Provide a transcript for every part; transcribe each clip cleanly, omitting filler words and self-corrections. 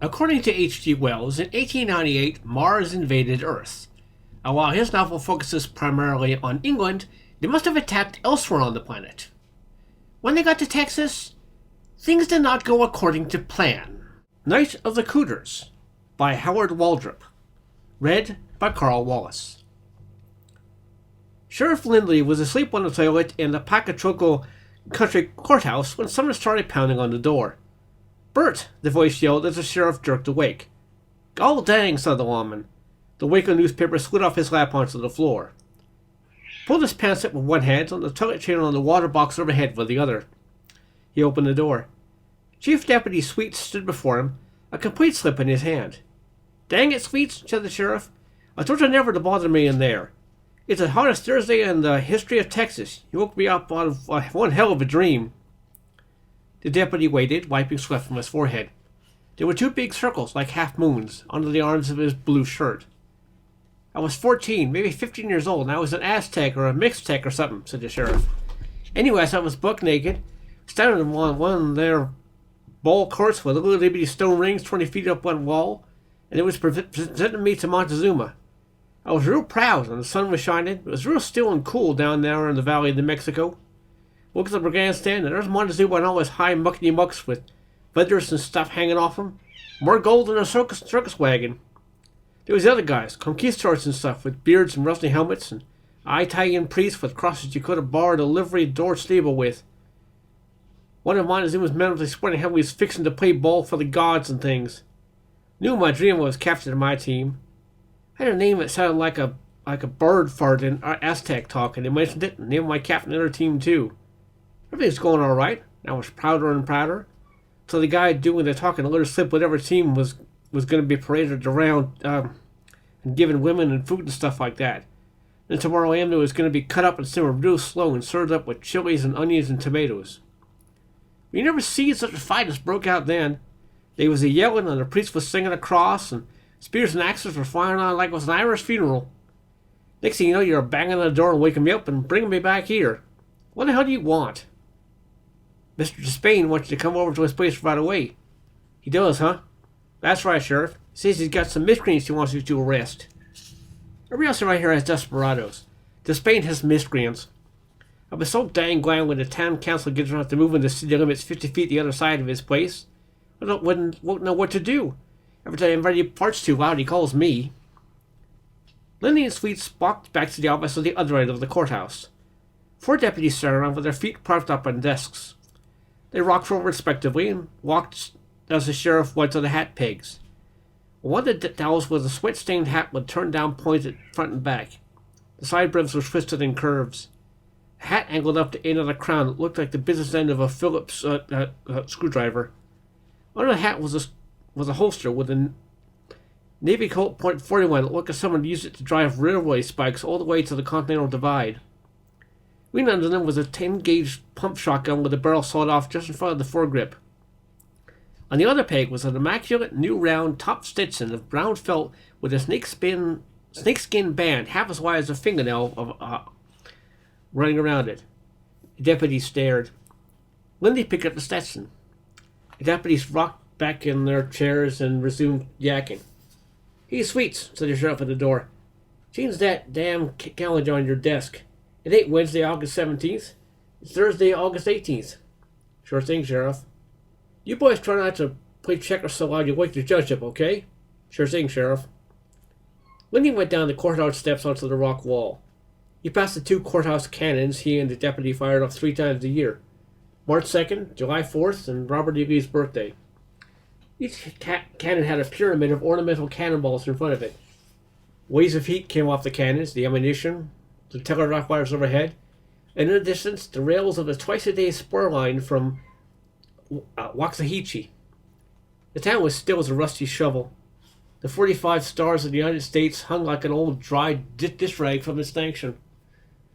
According to H.G. Wells, in 1898, Mars invaded Earth. And while his novel focuses primarily on England, they must have attacked elsewhere on the planet. When they got to Texas, things did not go according to plan. Night of the Cooters by Howard Waldrop. Read by Carl Wallace. Sheriff Lindley was asleep on the toilet in the Pacatroco Country Courthouse when someone started pounding on the door. "Bert!" the voice yelled as the sheriff jerked awake. "Gol dang," said the lawman. The Waco newspaper slid off his lap onto the floor. Pulled his pants up with one hand and the toilet chain on the water box overhead with the other. He opened the door. Chief Deputy Sweets stood before him, a complete slip in his hand. "Dang it, Sweets," said the sheriff. "I told you never to bother me in there. It's the hottest Thursday in the history of Texas. You woke me up out of one hell of a dream." The deputy waited, wiping sweat from his forehead. There were two big circles, like half-moons, under the arms of his blue shirt. "I was 14, maybe 15 years old, and I was an Aztec or a Mixtec or something," said the sheriff. "Anyway, I was buck naked, standing on one of their ball courts with little bitty stone rings 20 feet up one wall, and it was presenting me to Montezuma. I was real proud, and the sun was shining. It was real still and cool down there in the valley of New Mexico. Looked at the grandstand, and there's Montezuma and all his high muckety-mucks with feathers and stuff hanging off him. More gold than a circus wagon. There was the other guys, conquistadors and stuff, with beards and rusty helmets, and Italian priests with crosses you could have borrowed a livery door stable with. One of Montezuma's men was explaining how he was fixing to play ball for the gods and things. Knew my dream was captain of my team. Had a name that sounded like a bird fart in Aztec talk, and they mentioned it and named my captain of their team too. Everything's going all right. I was prouder and prouder. So the guy doing the talking let her slip whatever team was going to be paraded around and given women and food and stuff like that. Then tomorrow AM was going to be cut up and simmered real slow and served up with chilies and onions and tomatoes. We never seen such a fight as broke out then. They was a yelling and the priest was singing a cross and spears and axes were flying on like it was an Irish funeral. Next thing you know, you're banging on the door and waking me up and bringing me back here. What the hell do you want?" "Mr. Despain wants you to come over to his place right away." "He does, huh?" "That's right, Sheriff. He says he's got some miscreants he wants you to arrest." Everybody else around here has desperados. Despain has miscreants. I was so dang glad when the town council gets around to moving the city limits 50 feet the other side of his place. I wouldn't know what to do. Every time anybody parts too loud, he calls me. Lindy and Sweets walked back to the office on the other end of the courthouse. 4 deputies sat around with their feet propped up on desks. They rocked forward respectively and walked as the sheriff went to the hat pegs. One of the dowels was a sweat-stained hat with turned-down points front and back. The side brims were twisted in curves. The hat angled up the end of the crown that looked like the business end of a Phillips screwdriver. Under the hat was a holster with a Navy Colt .41 that looked like someone used it to drive railway spikes all the way to the Continental Divide. Leaning under them was a 10-gauge pump shotgun with the barrel sawed off just in front of the foregrip. On the other peg was an immaculate new round top Stetson of brown felt with a snakeskin band half as wide as a fingernail running around it. The deputies stared. Lindy picked up the Stetson. The deputies rocked back in their chairs and resumed yakking. "Hey, Sweets," said the sheriff at the door. "Change that damn calendar on your desk. It ain't Wednesday, August 17th. It's Thursday, August 18th. "Sure thing, Sheriff." "You boys try not to play checkers so loud you wake the judge up, okay?" "Sure thing, Sheriff." Lindy went down the courthouse steps onto the rock wall. He passed the 2 courthouse cannons he and the deputy fired off 3 times a year. March 2nd, July 4th, and Robert E. Lee's birthday. Each cannon had a pyramid of ornamental cannonballs in front of it. Waves of heat came off the cannons, the ammunition, the telegraph wires overhead, and in the distance, the rails of the twice-a-day spur line from Waxahachie. The town was still as a rusty shovel. The 45 stars of the United States hung like an old dry dish rag from its stanchion.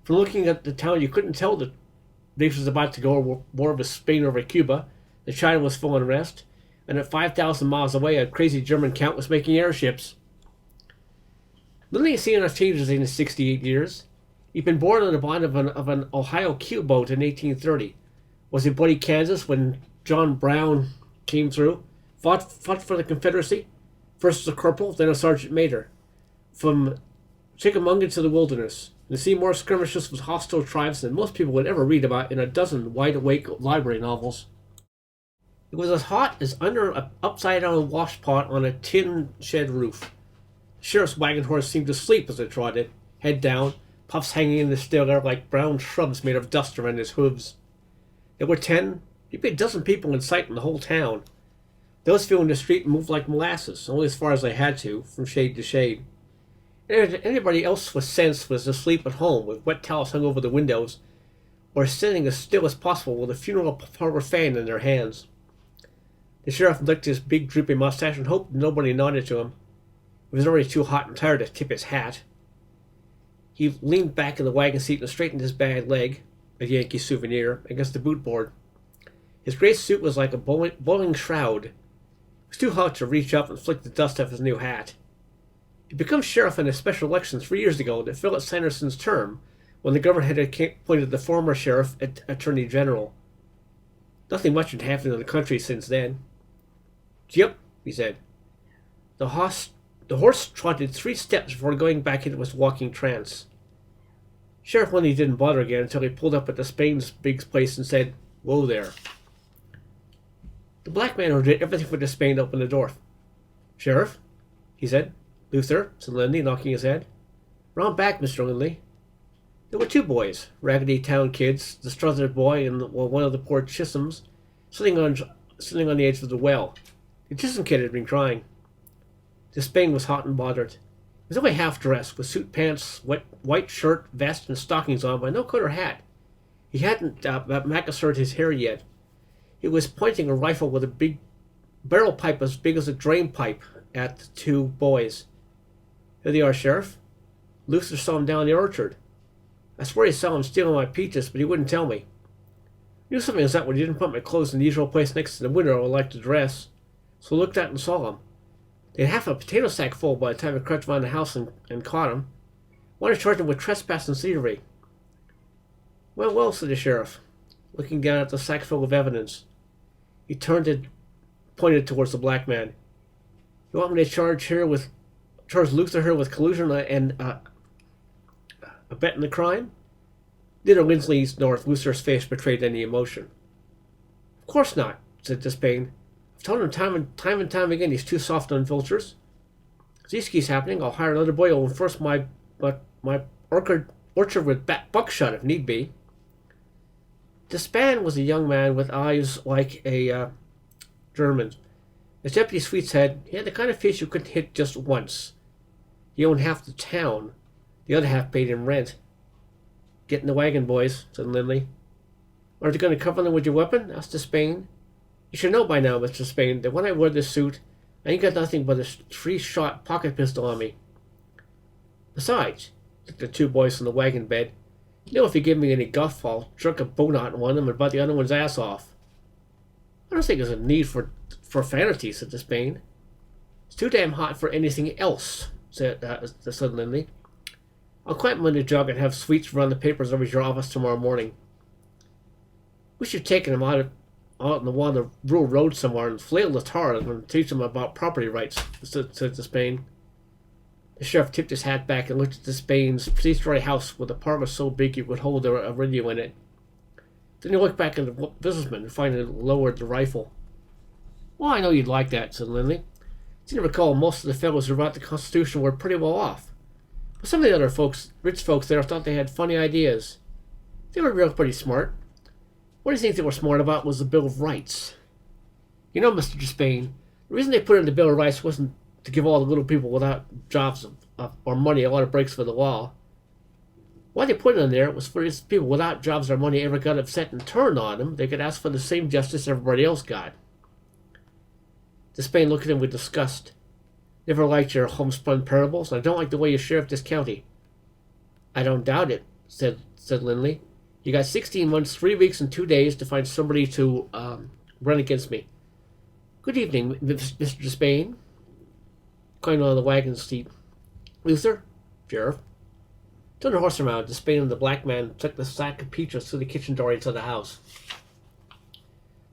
From looking at the town, you couldn't tell that this was about to go to war with Spain over Cuba, that China was full unrest, and that 5,000 miles away, a crazy German count was making airships. Lily had seen enough changes in his 68 years. He'd been born on the bottom of an Ohio keelboat in 1830. Was in Bloody Kansas when John Brown came through. Fought for the Confederacy, first as a corporal, then a sergeant major. From Chickamauga to the wilderness, and to see more skirmishes with hostile tribes than most people would ever read about in a dozen wide-awake library novels. It was as hot as under an upside-down washpot on a tin shed roof. The sheriff's wagon horse seemed to sleep as it trotted, head down, puffs hanging in the still air like brown shrubs made of dust around his hooves. There were 10, maybe a dozen people in sight in the whole town. Those few in the street moved like molasses, only as far as they had to, from shade to shade. Anybody else with sense was asleep at home, with wet towels hung over the windows, or sitting as still as possible with a funeral parlor fan in their hands. The sheriff licked his big drooping mustache and hoped nobody nodded to him. It was already too hot and tired to tip his hat. He leaned back in the wagon seat and straightened his bad leg, a Yankee souvenir, against the boot board. His gray suit was like a bowling shroud. It was too hot to reach up and flick the dust off his new hat. He'd become sheriff in a special election 3 years ago to fill out Sanderson's term, when the government had appointed the former sheriff attorney general. Nothing much had happened in the country since then. "Yep," he said. The horse trotted 3 steps before going back into his walking trance. Sheriff Lundy didn't bother again until he pulled up at the Spain's big place and said, "Whoa there." The black man who did everything for Despain opened the door. "Sheriff," he said. "Luther," said Linley, knocking his head. "Round back, Mr. Linley." There were 2 boys, raggedy town kids, the Struthers boy and one of the poor Chisholms, sitting on the edge of the well. The Chisholm kid had been crying. Despain was hot and bothered. He was only half dressed, with suit pants, white shirt, vest, and stockings on, but no coat or hat. He hadn't macassered his hair yet. He was pointing a rifle with a big barrel pipe as big as a drain pipe at the 2 boys. "Here they are, Sheriff. Luther saw him down in the orchard. I swear he saw him stealing my peaches, but he wouldn't tell me. I knew something was up when he didn't put my clothes in the usual place next to the window I like to dress, so I looked out and saw him. They had half a potato sack full by the time I crouched around the house and caught him. Wanted to charge him with trespass and thievery." "Well, well," said the sheriff, looking down at the sack full of evidence. He turned and pointed towards the black man. "You want me to charge Luther here with collusion and abetting the crime?" Neither Linsley's nor Luther's face betrayed any emotion. "Of course not," said Despain. "I've told him time and time again he's too soft on vultures. If this keeps happening, I'll hire another boy who will enforce my orchard with buckshot if need be." Despain was a young man with eyes like a German's. As Deputy Sweets said, he had the kind of face you couldn't hit just once. He owned half the town. The other half paid him rent. "Get in the wagon, boys," said Linley. "Aren't you going to cover them with your weapon?" asked Despain. "You should know by now, Mr. Spain, that when I wear this suit, I ain't got nothing but a 3-shot pocket pistol on me. Besides," looked at the 2 boys on the wagon bed, "you know if you give me any guff, I'll jerk a bow knot in one of them and bite the other one's ass off." "I don't think there's a need for profanity," said Despain. "It's too damn hot for anything else," said Linley. "I'll climb on the jug and have Sweets run the papers over to your office tomorrow morning." "We should take him out on the rural road somewhere and flail the tar and teach them about property rights," said Despain. The sheriff tipped his hat back and looked at Despain's 3-story house with a parlor so big you could hold a radio in it. Then he looked back at the businessman and finally lowered the rifle. "Well, I know you'd like that," said Linley. "You recall most of the fellows who wrote the Constitution were pretty well off. But some of the other rich folks there thought they had funny ideas. They were real pretty smart. What do you think they were smart about was the Bill of Rights. You know, Mr. Despain, the reason they put in the Bill of Rights wasn't to give all the little people without jobs or money a lot of breaks for the law. Why they put it in there was for these people without jobs or money ever got upset and turned on them, they could ask for the same justice everybody else got." Despain looked at him with disgust. "Never liked your homespun parables, and I don't like the way you sheriff this county." "I don't doubt it," said Linley. "You got 16 months, 3 weeks, and 2 days to find somebody to run against me. Good evening, Mr. Despain." Climbed on the wagon seat. "Luther?" "Sheriff." Turned the horse around. Despain and the black man took the sack of peaches through the kitchen door into the house.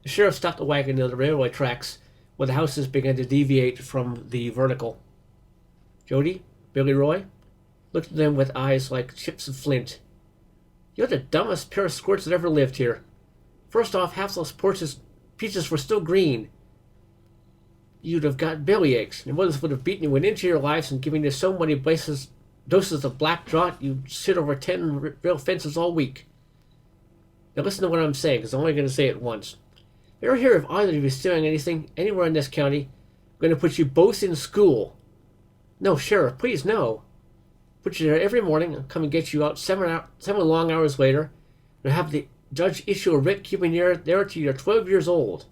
The sheriff stopped the wagon near the railway tracks where the houses began to deviate from the vertical. Jody, Billy Roy, looked at them with eyes like chips of flint. "You're the dumbest pair of squirts that ever lived here. First off, half those peaches were still green. You'd have got bellyaches, and mothers would have beaten you into your lives and given you so many doses of black draught you'd sit over 10 rail fences all week. Now listen to what I'm saying, because I'm only going to say it once. If you ever hear of either of you stealing anything anywhere in this county, I'm going to put you both in school. No, Sheriff, please, no. Put you there every morning and come and get you out 7 long hours later, and have the judge issue a writ keeping you there till you're 12 years old.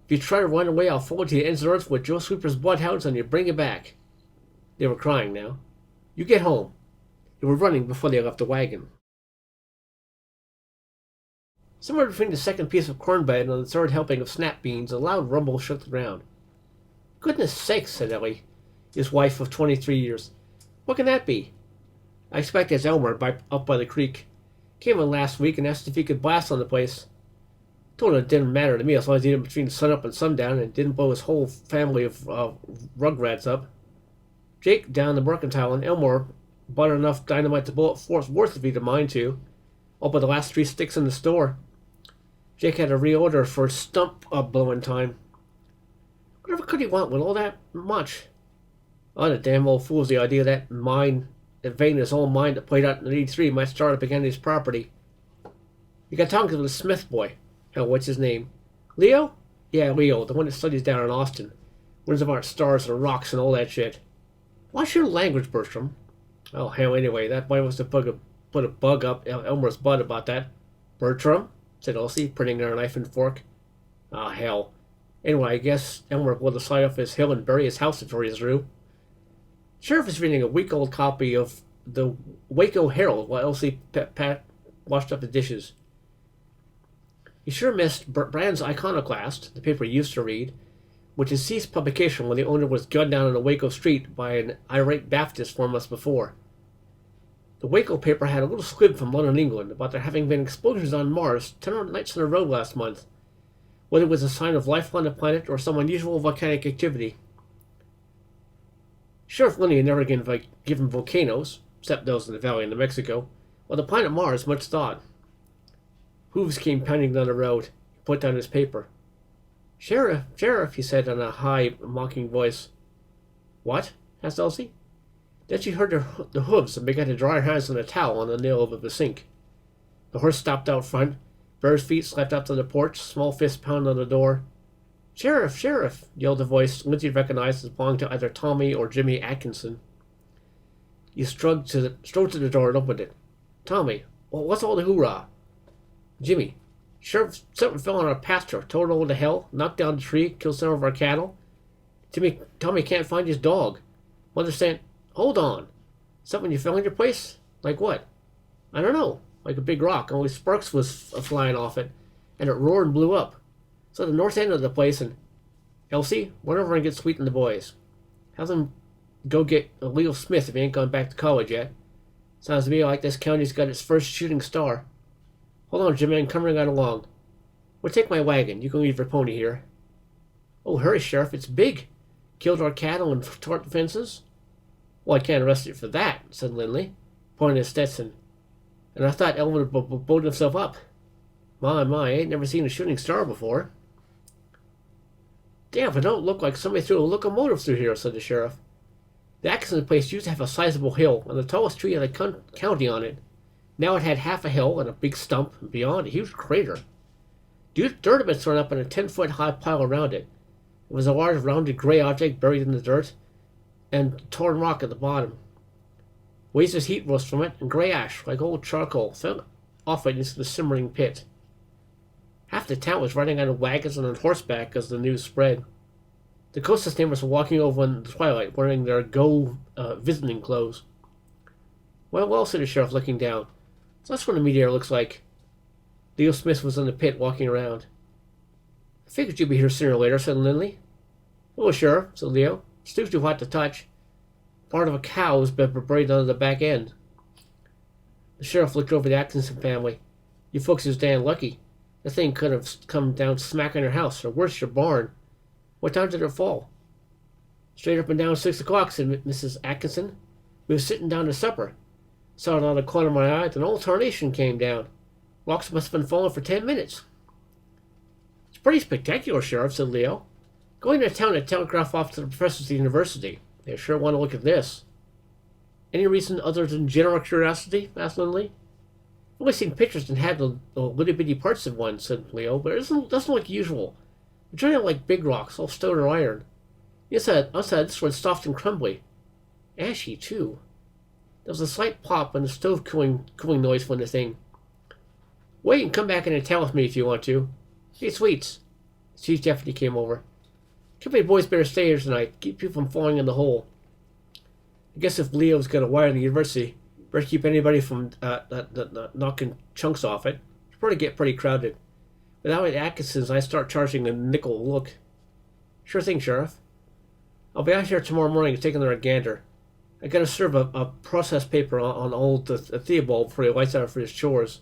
If you try to run away, I'll follow you to the ends of the earth with Joe Sweeper's bloodhounds and you bring you back." They were crying now. "You get home." They were running before they left the wagon. Somewhere between the second piece of cornbread and the third helping of snap beans, a loud rumble shook the ground. "Goodness sakes," said Ellie, his wife of 23 years. "What can that be?" "I expect it's Elmer up by the creek. Came in last week and asked if he could blast on the place. Told him it didn't matter to me as long as he did it between sunup and sundown and didn't blow his whole family of rugrats up. Jake down the Mercantile and Elmore bought enough dynamite to blow up Fort Worth if he'd a mind to, all but the last 3 sticks in the store. Jake had to reorder for stump blowing time. Whatever could he want with all that much? Oh, the damn old fool's the idea that vein in his own mind that played out in '83 might start up again his property. You got talking to the Smith boy. Hell, what's his name? Leo? Yeah, Leo, the one that studies down in Austin. Wins about stars and rocks and all that shit. Watch your language, Bertram. Oh, hell, anyway, that boy must have put a bug up Elmer's butt about that. Bertram? Said Elsie, printing her knife and fork. Ah, hell. Anyway, I guess Elmer will decide off his hill and bury his house before he's through. Sheriff is reading a week-old copy of the Waco Herald while Elsie washed up the dishes. He sure missed Brand's Iconoclast, the paper he used to read, which had ceased publication when the owner was gunned down on a Waco street by an irate Baptist 4 months before. The Waco paper had a little squib from London, England, about there having been explosions on Mars 10 nights in a row last month, whether it was a sign of life on the planet or some unusual volcanic activity. Sheriff Linney had never given volcanoes, except those in the valley in New Mexico, or the planet Mars much thought. Hooves came pounding down the road. He put down his paper. "Sheriff, Sheriff," he said in a high, mocking voice. "What?" asked Elsie. Then she heard the hooves and began to dry her hands on a towel on the nail of the sink. The horse stopped out front. Bare feet slapped out to the porch. Small fists pounded on the door. "Sheriff, Sheriff," yelled a voice Lindsay recognized as belonging to either Tommy or Jimmy Atkinson. He strode to the door and opened it. "Tommy, well, what's all the hoorah?" "Jimmy, Sheriff, something fell on our pasture, tore it over to hell, knocked down the tree, killed some of our cattle. Tommy can't find his dog. Mother's saying, hold on. Something you fell in your place? Like what?" "I don't know. Like a big rock, only sparks was flying off it, and it roared and blew up. So the north end of the place, and Elsie, run over and get Sweet and the boys. Have them go get Leo Smith if he ain't gone back to college yet. Sounds to me like this county's got its first shooting star. Hold on, Jimmy, I'm coming right along. Well, take my wagon. You can leave your pony here." "Oh, hurry, Sheriff, it's big. Killed our cattle and tore the fences." "Well, I can't arrest you for that," said Lindley, pointing at Stetson. "And I thought Elmer blowed himself up. My, I ain't never seen a shooting star before." "Damn, if it don't look like somebody threw a locomotive through here," said the sheriff. "The Atkinson place used to have a sizable hill, and the tallest tree in the county on it. Now it had half a hill and a big stump, and beyond a huge crater. Dirt had been thrown up in a 10-foot-high pile around it. It was a large, rounded gray object buried in the dirt, and torn rock at the bottom. Waves of heat rose from it, and gray ash, like old charcoal, fell off it into the simmering pit. Half the town was riding on wagons and on horseback as the news spread. The closest neighbors were walking over in the twilight, wearing their visiting clothes. Well, said the sheriff, looking down. So that's what the meteor looks like." Leo Smith was in the pit, walking around. "I figured you'd be here sooner or later," said Lindley. "Oh, sure," said Leo. "It's too hot to touch. Part of a cow was buried under the back end." The sheriff looked over the Atkinson family. "You folks is damn lucky. The thing could have come down smack on your house, or worse, your barn. What time did it fall? Straight up and down 6 o'clock, said Mrs. Atkinson. We were sitting down to supper. Saw it out of the corner of my eye, then all tarnation came down. Rocks must have been falling for 10 minutes. It's pretty spectacular, Sheriff, said Leo. Going to town to telegraph off to the professors at the university. They sure want to look at this. Any reason other than general curiosity? Asked Lindley. I've only seen pictures and had the little bitty parts of one, said Leo, but it doesn't look usual. It's turning like big rocks, all stone or iron. Outside this one's soft and crumbly. Ashy, too. There was a slight pop and a stove cooling noise from the thing. Wait and come back in and tell with me if you want to. Hey, Sweets. The chief deputy came over. Company boys better stay here tonight. Keep you from falling in the hole. I guess if Leo's got a wire in the university, better keep anybody from knocking chunks off it. It's probably get pretty crowded. Without Atkinson's, I start charging a nickel a look. Sure thing, Sheriff. I'll be out here tomorrow morning taking the gander. I gotta serve a process paper on old Theobald before he lights out for his chores.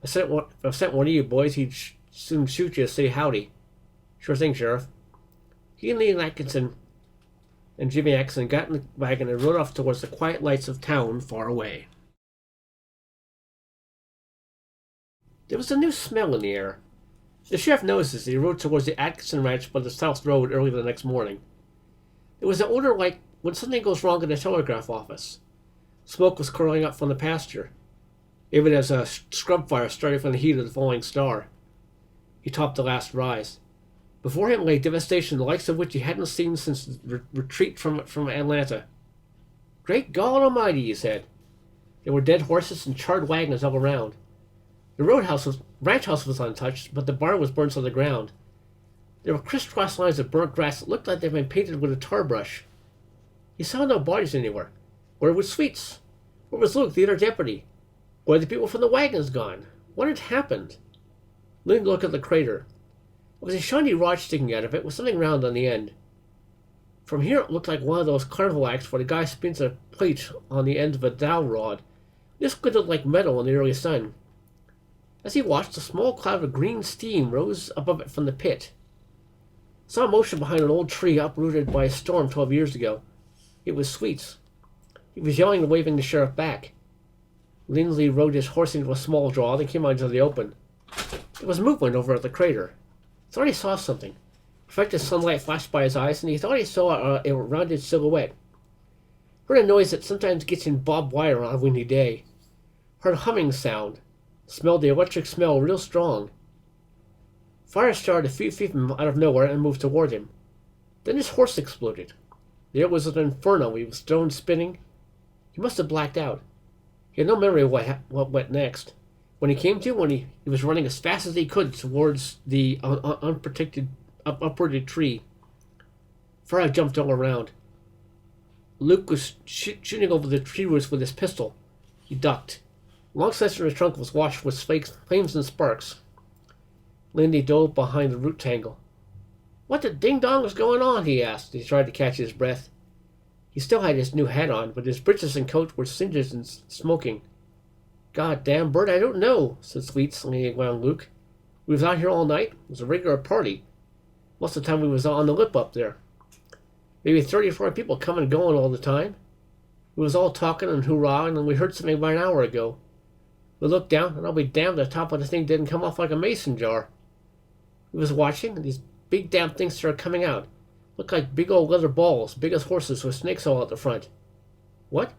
If I sent one of you boys, he'd soon shoot you to say howdy. Sure thing, Sheriff. He and Lee Atkinson and Jimmy Atkinson got in the wagon and rode off towards the quiet lights of town far away. There was a new smell in the air. The sheriff noticed as he rode towards the Atkinson ranch by the south road early the next morning. It was an odor like when something goes wrong in the telegraph office. Smoke was curling up from the pasture, even as a scrub fire started from the heat of the falling star. He topped the last rise. Before him lay devastation the likes of which he hadn't seen since the retreat from Atlanta. Great God Almighty, he said. There were dead horses and charred wagons all around. The ranch house was untouched, but the barn was burned to the ground. There were crisscross lines of burnt grass that looked like they'd been painted with a tar brush. He saw no bodies anywhere. Where was Sweets? Where was Luke, the other deputy? Where had the people from the wagons gone? What had happened? Lynn looked at the crater. There was a shiny rod sticking out of it with something round on the end. From here it looked like one of those carnival acts where the guy spins a plate on the end of a dowel rod. This glittered like metal in the early sun. As he watched, a small cloud of green steam rose above it from the pit. Saw motion behind an old tree uprooted by a storm 12 years ago. It was Sweets. He was yelling and waving the sheriff back. Lindley rode his horse into a small draw, then came out into the open. There was movement over at the crater. He thought he saw something. Reflected sunlight flashed by his eyes, and he thought he saw a rounded silhouette. Heard a noise that sometimes gets in barbed wire on a windy day. Heard a humming sound. Smelled the electric smell real strong. Fire started a few feet from out of nowhere and moved toward him. Then his horse exploded. There was an inferno. He was thrown spinning. He must have blacked out. He had no memory of what went next. When he came to, he was running as fast as he could towards the uprooted tree. Fire jumped all around. Luke was shooting over the tree roots with his pistol. He ducked. Long section of his trunk was washed with flames and sparks. Lindy dove behind the root tangle. What the ding-dong was going on? He asked. He tried to catch his breath. He still had his new hat on, but his breeches and coat were singed and smoking. God damn, Bert, I don't know, said Sweets, leaning around Luke. We was out here all night. It was a regular party. Most of the time we was on the lip up there. Maybe 30 or 40 people coming and going all the time. We was all talking and hoorahing, and we heard something about an hour ago. We looked down, and I'll be damned the top of the thing didn't come off like a mason jar. We was watching, and these big damn things started coming out. Looked like big old leather balls, big as horses with snakes all at the front. What?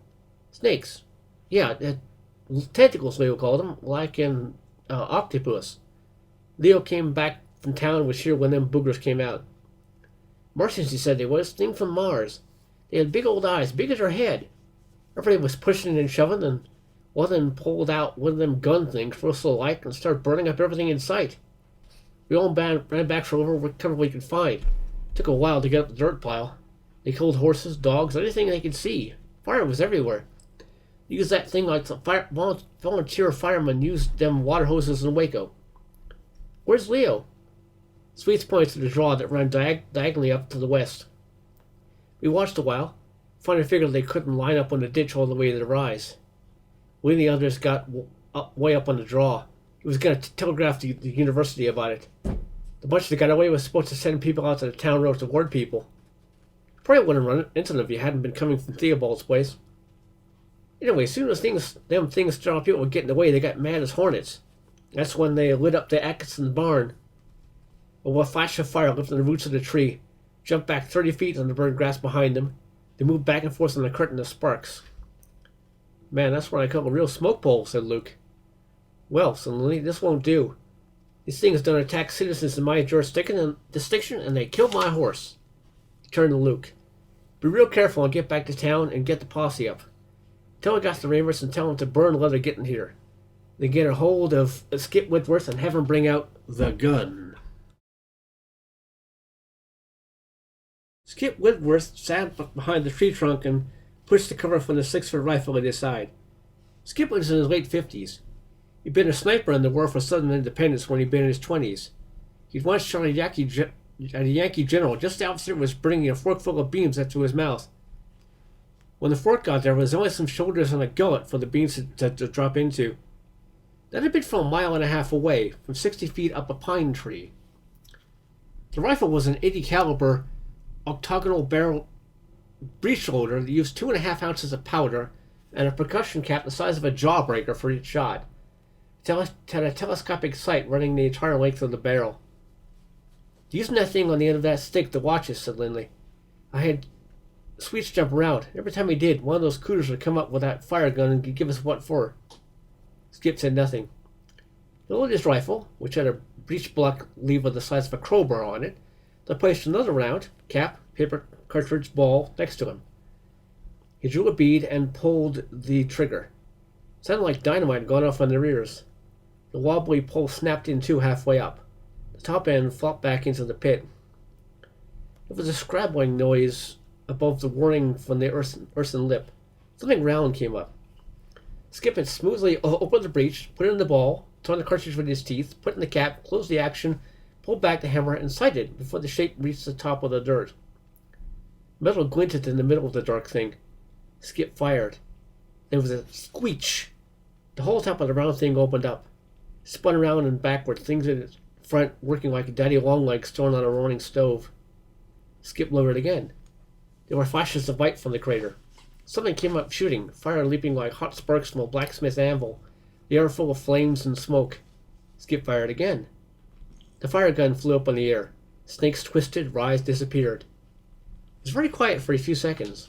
Snakes? Yeah, tentacles, Leo called them, like an octopus. Leo came back from town and was here when them boogers came out. Martians, he said they was, thing from Mars. They had big old eyes, big as her head. Everybody was pushing and shoving, and one of them pulled out one of them gun things, first of light, and started burning up everything in sight. We all ran back for whatever cover we could find. Took a while to get up the dirt pile. They killed horses, dogs, anything they could see. Fire was everywhere. Used that thing like the volunteer firemen used them water hoses in Waco. Where's Leo? Sweets pointed to the draw that ran diagonally up to the west. We watched a while, finally figured they couldn't line up on the ditch all the way to the rise. We and the others got way up on the draw. He was going to telegraph the university about it. The bunch that got away was supposed to send people out to the town road to warn people. Probably wouldn't run into them if you hadn't been coming from Theobald's place. Anyway, as soon as them things saw people were getting away, they got mad as hornets. That's when they lit up the Atkinson barn. A flash of fire lifted the roots of the tree, jumped back 30 feet on the burned grass behind them. They moved back and forth on the curtain of sparks. Man, that's what I call a real smoke pole, said Luke. Well, said Lily, this won't do. These things don't attack citizens in my jurisdiction, and they killed my horse. He turned to Luke. Be real careful and get back to town and get the posse up. Tell Augusta Ramos and tell him to burn leather getting here. Then get a hold of Skip Whitworth and have him bring out the gun. Skip Whitworth sat behind the tree trunk and pushed the cover from the 6-foot rifle at his side. Skip was in his late 50s. He'd been a sniper in the War for Southern Independence when he'd been in his 20s. He'd once shot a Yankee general just after it was bringing a fork full of beans up to his mouth. When the fork got there was only some shoulders and a gullet for the beans to drop into. That had been from a mile and a half away, from 60 feet up a pine tree. The rifle was an .80 caliber octagonal barrel breech loader that used 2.5 ounces of powder and a percussion cap the size of a jawbreaker for each shot. It had a telescopic sight running the entire length of the barrel. Using that thing on the end of that stick to watch us, said Lindley. I had Sweets jump around. Every time he did, one of those cooters would come up with that fire gun and give us what for. Skip said nothing. He loaded his rifle, which had a breech block lever the size of a crowbar on it, then placed another round, cap, paper, cartridge, ball, next to him. He drew a bead and pulled the trigger. It sounded like dynamite had gone off on their ears. The wobbly pole snapped in two halfway up. The top end flopped back into the pit. It was a scrabbling noise above the whirring from the earthen lip. Something round came up. Skip had smoothly opened the breech, put in the ball, turned the cartridge with his teeth, put in the cap, closed the action, pulled back the hammer, and sighted before the shape reached the top of the dirt. Metal glinted in the middle of the dark thing. Skip fired. There was a squeech. The whole top of the round thing opened up. Spun around and backward, things in its front working like daddy longlegs thrown on a roaring stove. Skip lowered again. There were flashes of light from the crater. Something came up shooting, fire leaping like hot sparks from a blacksmith anvil, the air full of flames and smoke. Skip fired again. The fire gun flew up in the air. Snakes twisted, writhed, disappeared. It was very quiet for a few seconds.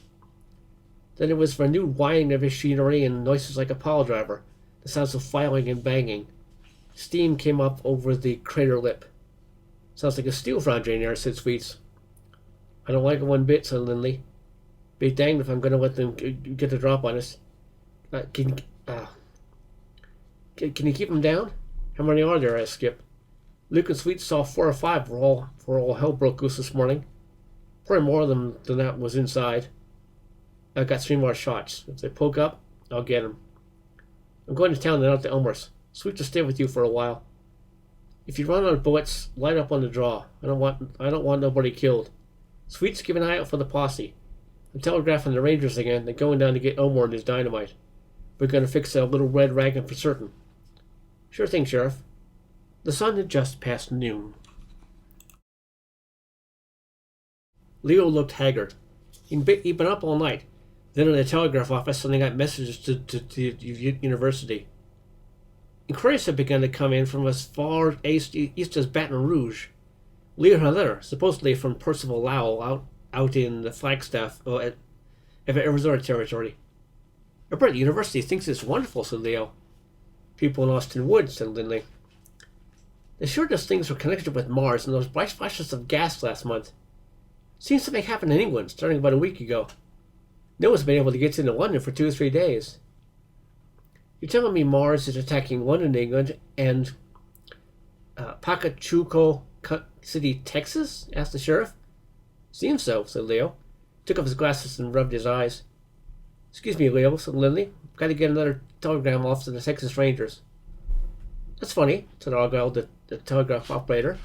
Then it was renewed whining of machinery and noises like a pile driver, the sounds of filing and banging. Steam came up over the crater lip. Sounds like a steel foundry in there, said Sweets. I don't like it one bit, said Lindley. Be danged if I'm going to let them get the drop on us. Can you keep them down? How many are there? Asked Skip. Luke and Sweets saw 4 or 5 were all hell broke loose this morning. Probably more of them than that was inside. I've got 3 more shots. If they poke up, I'll get them. I'm going to town and out to Elmer's. Sweet to stay with you for a while. If you run out of bullets, light up on the draw. I don't want nobody killed. Sweet's keep an eye out for the posse. I'm telegraphing the Rangers again. They're going down to get Elmore and his dynamite. We're going to fix a little red wagon for certain. Sure thing, Sheriff. The sun had just passed noon. Leo looked haggard. He'd been up all night. Then in the telegraph office, sending out messages to the university. Inquiries had begun to come in from as far east as Baton Rouge. Leo had a letter, supposedly from Percival Lowell, out in the Flagstaff, at Arizona Territory. I bet the university thinks it's wonderful, said Leo. People in Austin would, said Lindley. They assured us things were connected with Mars and those bright flashes of gas last month. Seems something happened in England starting about a week ago. No one's been able to get into London for 2 or 3 days. You're telling me Mars is attacking London, England, and Pacachuco City, Texas? Asked the sheriff. Seems so, said Leo. Took off his glasses and rubbed his eyes. Excuse me, Leo, said Lindley. Got to get another telegram off to the Texas Rangers. That's funny, said Argyle, the telegraph operator.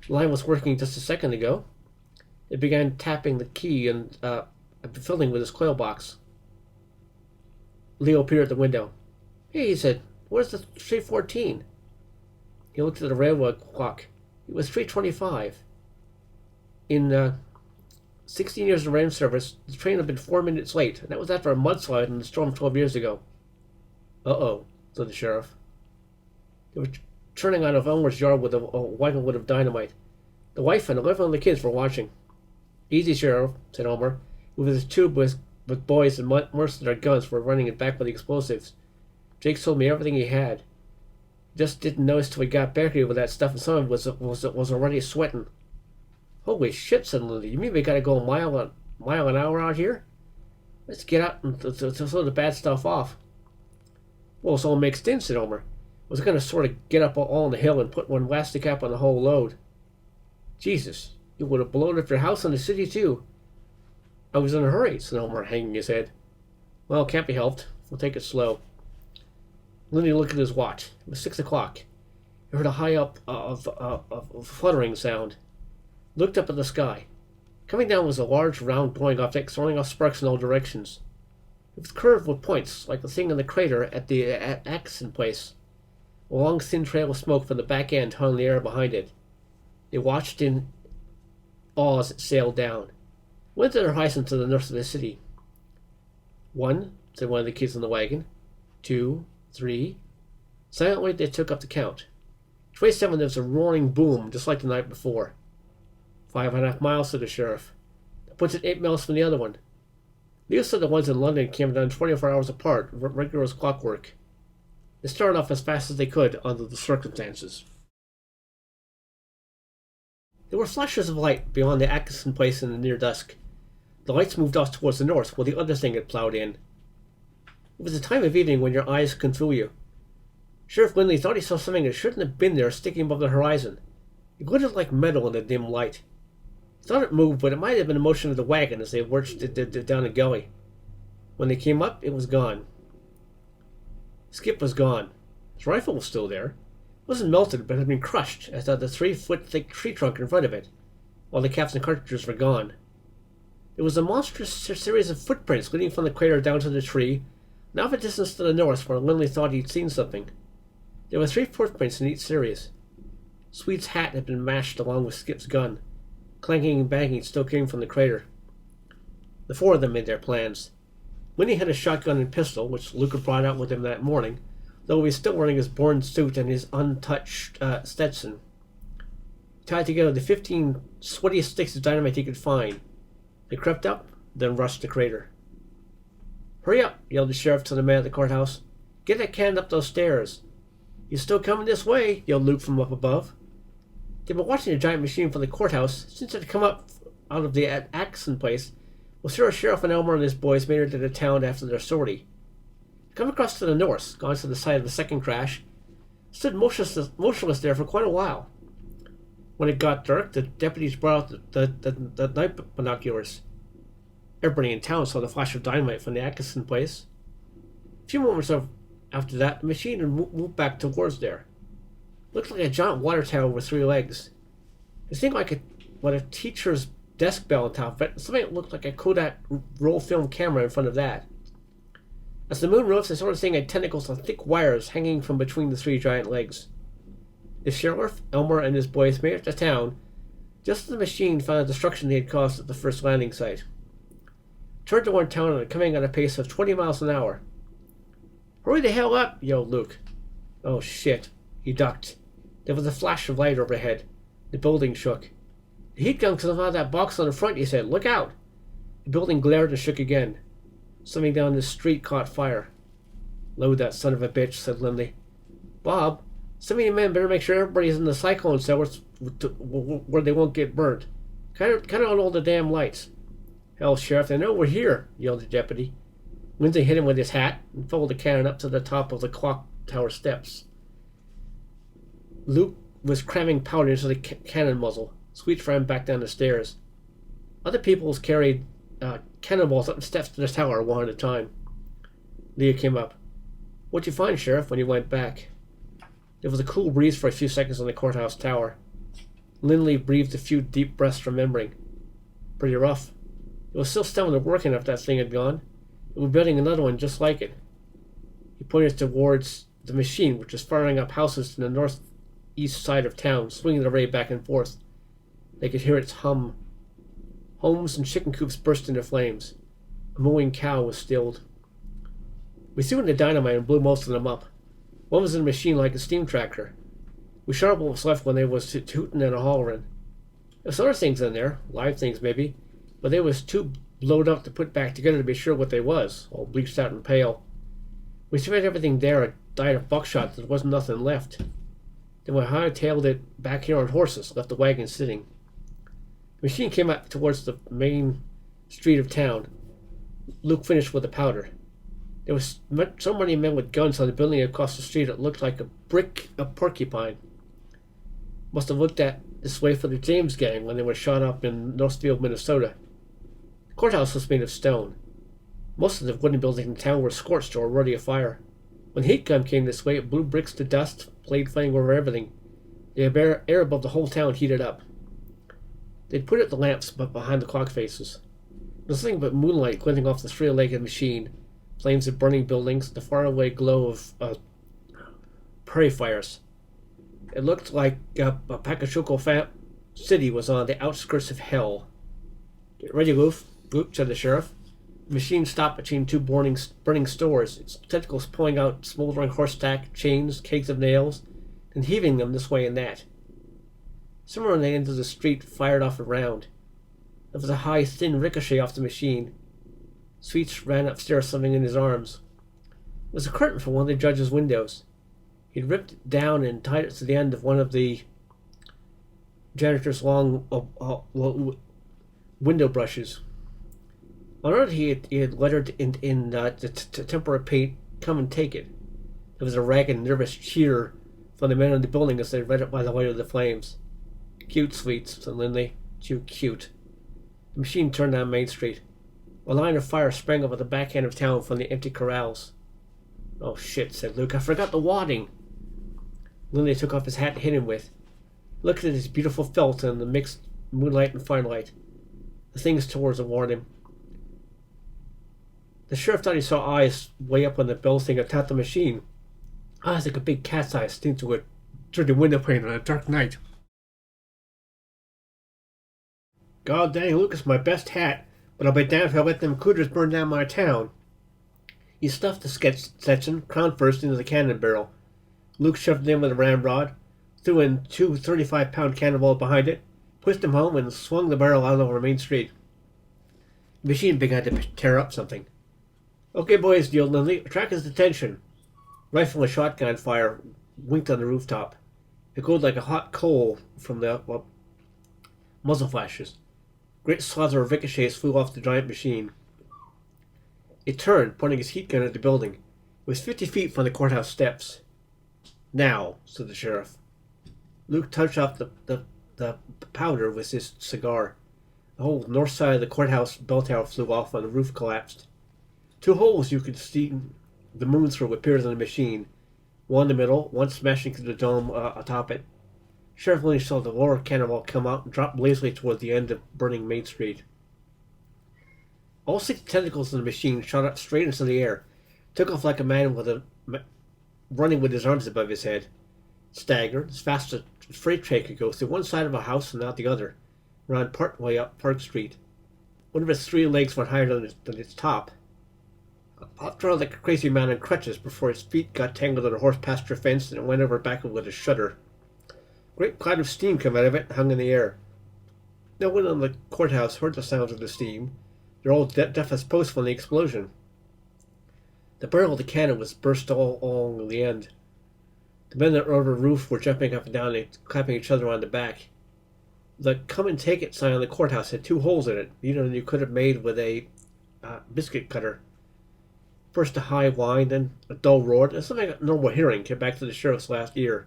The line was working just a second ago. It began tapping the key and filling with his coil box. Leo appeared at the window. Hey, he said, where's the 3:14? He looked at the railroad clock. It was 3:25. In 16 years of rail service, the train had been 4 minutes late, and that was after a mudslide in the storm 12 years ago. Uh-oh, said the sheriff. They were turning out of Elmer's yard with a wagon load of dynamite. The wife and 11 of the kids were watching. Easy, Sheriff, said Elmer, who with his tube with boys and most of their guns were running it back with the explosives. Jake told me everything he had. Just didn't notice till we got back here with that stuff, and some of it was already sweating. Holy shit, said Lindy. You mean we gotta go a mile an hour out here? Let's get out and to throw the bad stuff off. Well, it's all mixed in, said Elmer. I was gonna sort of get up all on the hill and put one elastic cap on the whole load. Jesus, you would have blown up your house in the city, too. I was in a hurry, said Elmer, hanging his head. Well, can't be helped. We'll take it slow. Lindy looked at his watch. It was 6 o'clock. He heard a high up fluttering sound. Looked up at the sky. Coming down was a large, round, glowing object throwing off sparks in all directions. It was curved with points, like the thing in the crater at the Atkinson place. A long, thin trail of smoke from the back end hung in the air behind it. They watched in awe as it sailed down. Went to the horizon to the north of the city. 1, said one of the kids in the wagon. 2, 3. Silently they took up the count. 27 there was a roaring boom, just like the night before. 5.5 miles, said the sheriff. That puts it 8 miles from the other one. Leo said the ones in London came down 24 hours apart, regular as clockwork. They started off as fast as they could under the circumstances. There were flashes of light beyond the Atkinson place in the near dusk. The lights moved off towards the north, while the other thing had plowed in. It was a time of evening when your eyes can fool you. Sheriff Lindley thought he saw something that shouldn't have been there sticking above the horizon. It glittered like metal in the dim light. He thought it moved, but it might have been the motion of the wagon as they lurched down the gully. When they came up, it was gone. Skip was gone. His rifle was still there. It wasn't melted, but had been crushed, as had the 3-foot-thick tree trunk in front of it, while the caps and cartridges were gone. There was a monstrous series of footprints leading from the crater down to the tree, now of a distance to the north where Lindley thought he'd seen something. There were 3 footprints in each series. Sweet's hat had been mashed along with Skip's gun. Clanking and banging still came from the crater. The 4 of them made their plans. Winnie had a shotgun and pistol, which Luke had brought out with him that morning, though he was still wearing his Bourne suit and his untouched Stetson. He tied together the 15 sweatiest sticks of dynamite he could find. They crept up, then rushed the crater. "Hurry up!" yelled the sheriff to the man at the courthouse. "Get that cannon up those stairs." "He's still coming this way," yelled Luke from up above. They'd been watching the giant machine from the courthouse since it had come up out of the Atkinson place. Well, Sheriff and Elmer and his boys made it to the town after their sortie. Come across to the north, gone to the site of the second crash, stood motionless there for quite a while. When it got dark, the deputies brought out the night binoculars. Everybody in town saw the flash of dynamite from the Atkinson place. A few moments after that, the machine had moved back towards there. It looked like a giant water tower with 3 legs. It seemed like a teacher's desk bell on top of it, and something that looked like a Kodak roll film camera in front of that. As the moon rose, they started seeing tentacles on thick wires hanging from between the 3 giant legs. The sheriff, Elmer, and his boys made it to town just as the machine found the destruction they had caused at the first landing site. It turned toward town and coming at a pace of 20 miles an hour. "Hurry the hell up!" yelled Luke. Oh shit. He ducked. There was a flash of light overhead. The building shook. "The heat gun comes out of that box on the front," he said. "Look out!" The building glared and shook again. Something down the street caught fire. "Load that son of a bitch," said Lindley. "Bob, some of you men better make sure everybody's in the cyclone cell where they won't get burnt. Cut out all the damn lights." "Hell, Sheriff, they know we're here," yelled the deputy. Lindsay hit him with his hat and followed the cannon up to the top of the clock tower steps. Luke was cramming powder into the cannon muzzle. Sweet ran back down the stairs. Other people carried cannonballs up the steps to the tower one at a time. Leah came up. "What'd you find, Sheriff?" when he went back. There was a cool breeze for a few seconds on the courthouse tower. Lindley breathed a few deep breaths, remembering. Pretty rough. It was still stone and working after that thing had gone. They were building another one just like it. He pointed towards the machine, which was firing up houses to the northeast east side of town, swinging the ray back and forth. They could hear its hum. Homes and chicken coops burst into flames. A mooing cow was stilled. We threw in the dynamite and blew most of them up. One was in a machine like a steam tractor. We shot up what was left when they was tootin' and a hollering. There was other things in there, live things maybe, but they was too blowed up to put back together to be sure what they was, all bleached out and pale. We spread everything there and died of buckshot. There wasn't nothing left. Then we hightailed it back here on horses, left the wagon sitting. The machine came out towards the main street of town. Luke finished with the powder. There was so many men with guns on the building across the street it looked like a porcupine. Must have looked at this way for the James gang when they were shot up in Northfield, Minnesota. The courthouse was made of stone. Most of the wooden buildings in town were scorched or already afire. When the heat gun came this way, it blew bricks to dust, played flame over everything. The air above the whole town heated up. They'd put out the lamps behind the clock faces. There was nothing but moonlight glinting off the three-legged machine, flames of burning buildings, the faraway glow of prairie fires. It looked like a Pakachuco city was on the outskirts of hell. "Get ready, Luke," said the sheriff. The machine stopped between two burning stores, its tentacles pulling out smoldering horse-stack, chains, kegs of nails, and heaving them this way and that. Somewhere on the end of the street fired off a round. There was a high, thin ricochet off the machine. Sweets ran upstairs, something in his arms. It was a curtain from one of the judge's windows. He'd ripped it down and tied it to the end of one of the janitor's long window brushes. On it he had lettered in the temporary paint, "Come and take it." There was a ragged, nervous cheer from the men in the building as they read it by the light of the flames. "Cute, Sweets," said Lindley. "Too cute." The machine turned down Main Street. A line of fire sprang up at the back end of town from the empty corrals. "Oh, shit," said Luke. "I forgot the wadding." Lindley took off his hat and hit him with. He looked at his beautiful felt in the mixed moonlight and firelight. The things towards him warned him. The sheriff thought he saw eyes way up on the bell thing atop the machine. Eyes like a big cat's eye seen through the window pane on a dark night. "God dang, Luke, it's my best hat, but I'll be damned if I let them cooters burn down my town." He stuffed the Stetson, crown first, into the cannon barrel. Luke shoved it in with a ramrod, threw in two 35-pound cannonballs behind it, pushed them home, and swung the barrel out over Main Street. The machine began to tear up something. "Okay, boys," yelled Lindley, "attract his attention." Rifle and shotgun fire winked on the rooftop. It glowed like a hot coal from the muzzle flashes. Great slaughter of ricochets flew off the giant machine. It turned, pointing his heat gun at the building. It was 50 feet from the courthouse steps. "Now," said the sheriff. Luke touched off the powder with his cigar. The whole north side of the courthouse bell tower flew off and the roof collapsed. Two holes you could see the moon through appeared in the machine. One in the middle, one smashing through the dome atop it. Sheriff Lynch saw the lower cannonball come out and drop lazily toward the end of burning Main Street. All 6 tentacles in the machine shot up straight into the air, took off like a man running with his arms above his head. Staggered, as fast as a freight train could go, through one side of a house and out the other, ran part way up Park Street. One of its 3 legs went higher than its top. Hopped around like a crazy man on crutches before his feet got tangled in a horse pasture fence and it went over backward with a shudder. A great cloud of steam came out of it and hung in the air. No one in the courthouse heard the sounds of the steam. They're all deaf as posts from the explosion. The barrel of the cannon was burst all along the end. The men that were over the roof were jumping up and down and clapping each other on the back. The "Come and take it" sign on the courthouse had 2 holes in it, neater than you could have made with a biscuit cutter. First a high whine, then a dull roar, and something like normal hearing came back to the sheriff's last ear.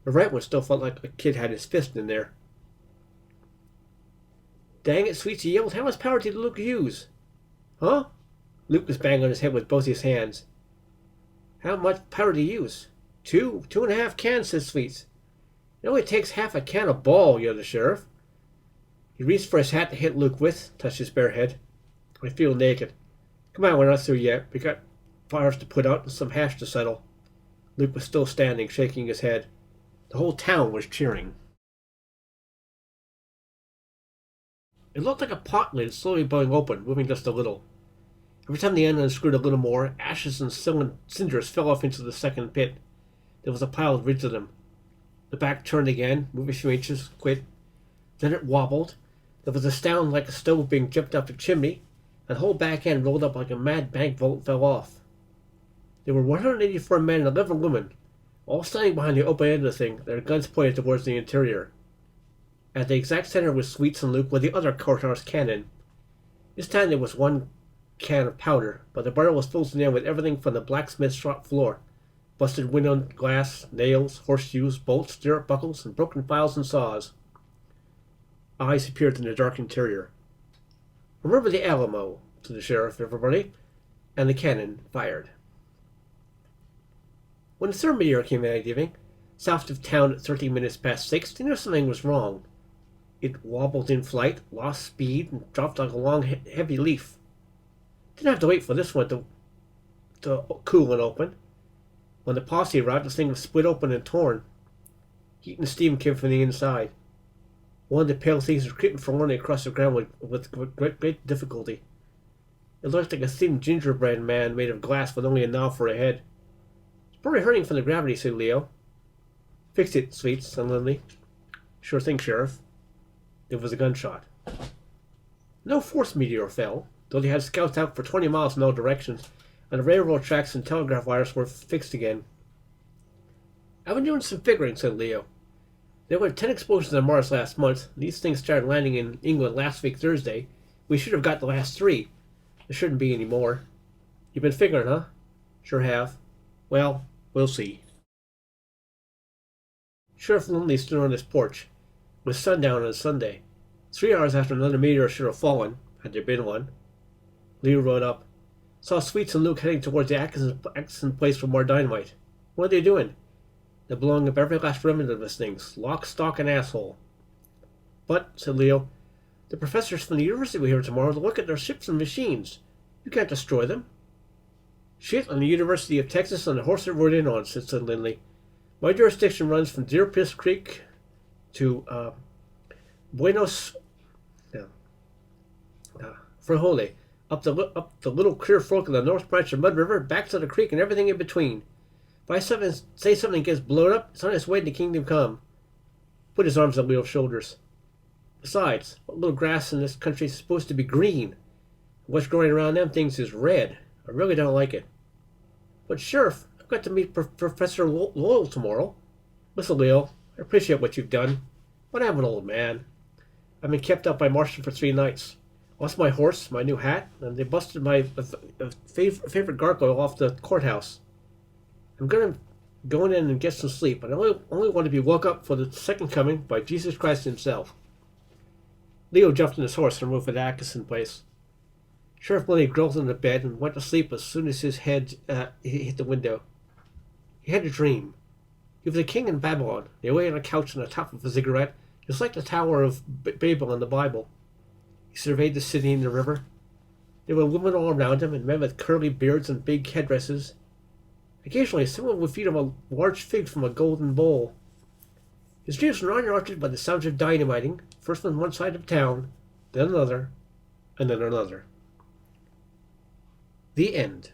The right one still felt like a kid had his fist in there. "Dang it, Sweets," he yelled. "How much power did Luke use?" "Huh?" Luke was banging on his head with both his hands. "How much power did he use?" Two and a half cans," said Sweets. "It only takes half a can of ball," yelled the sheriff. He reached for his hat to hit Luke with, touched his bare head. "I feel naked. Come on, we're not through yet. We got fires to put out and some hash to settle." Luke was still standing, shaking his head. The whole town was cheering. It looked like a pot lid slowly blowing open, moving just a little. Every time the end unscrewed a little more, ashes and cinders fell off into the second pit. There was a pile of ridge of them. The back turned again, moved a few inches, quit. Then it wobbled. There was a sound like a stove being jumped up a chimney, and the whole back end rolled up like a mad bank vault and fell off. There were 184 men and 11 women, all standing behind the open end of the thing, their guns pointed towards the interior. At the exact center was Sweets and Luke with the other courthouse cannon. This time there was one can of powder, but the barrel was filled to the end with everything from the blacksmith's shop floor. Busted window glass, nails, horseshoes, bolts, stirrup buckles, and broken files and saws. Eyes appeared in the dark interior. "Remember the Alamo," said the sheriff, everybody, and the cannon fired. When the third meteor came that evening, south of town at 13 minutes past 6, they knew something was wrong. It wobbled in flight, lost speed, and dropped like a long, heavy leaf. Didn't have to wait for this one to cool and open. When the posse arrived, the thing was split open and torn. Heat and steam came from the inside. One of the pale things was creeping forlornly across the ground with great difficulty. It looked like a thin gingerbread man made of glass with only a knob for a head. "It's probably hurting from the gravity," said Leo. "Fix it, Sweets," said Lindley. "Sure thing, Sheriff." There was a gunshot. No fourth meteor fell, though they had scouts out for 20 miles in all directions, and the railroad tracks and telegraph wires were fixed again. "I've been doing some figuring," said Leo. "There were 10 explosions on Mars last month. These things started landing in England last week Thursday. We should have got the last 3. There shouldn't be any more." "You've been figuring, huh?" "Sure have." "Well, we'll see." Sheriff Lindley stood on his porch. It was sundown on Sunday, 3 hours after another meteor should have fallen, had there been one. Leo rode up. Saw Sweets and Luke heading towards the Atkinson place for more dynamite. "What are they doing?" "They're blowing up every last remnant of this thing, lock, stock, and asshole." "But," said Leo, "the professors from the university will be here tomorrow to look at their ships and machines. You can't destroy them." "Shit on the University of Texas and the horse it rode in on," said Lindley. "My jurisdiction runs from Deer Piss Creek to Buenos Frijoles, up the little clear fork of the North Branch of Mud River, back to the creek and everything in between. If I say something gets blown up, it's on its way to Kingdom Come." Put his arms on Leo's shoulders. "Besides, what little grass in this country is supposed to be green? What's growing around them things is red. I really don't like it." "But, Sheriff, I've got to meet Professor Loyal tomorrow." "Listen, Leo, I appreciate what you've done, but I'm an old man. I've been kept up by Martian for 3 nights. Lost my horse, my new hat, and they busted my favorite gargoyle off the courthouse. I'm going in and get some sleep, and I only want to be woke up for the second coming by Jesus Christ himself." Leo jumped on his horse and moved for the Atkinson place. Sheriff Lindley curled in the bed and went to sleep as soon as his head hit the window. He had a dream. He was a king in Babylon. He lay on a couch on the top of a ziggurat, just like the Tower of Babel in the Bible. He surveyed the city and the river. There were women all around him, and men with curly beards and big headdresses. Occasionally, someone would feed him a large fig from a golden bowl. His dreams were uninterrupted by the sounds of dynamiting, first on one side of town, then another, and then another. The end.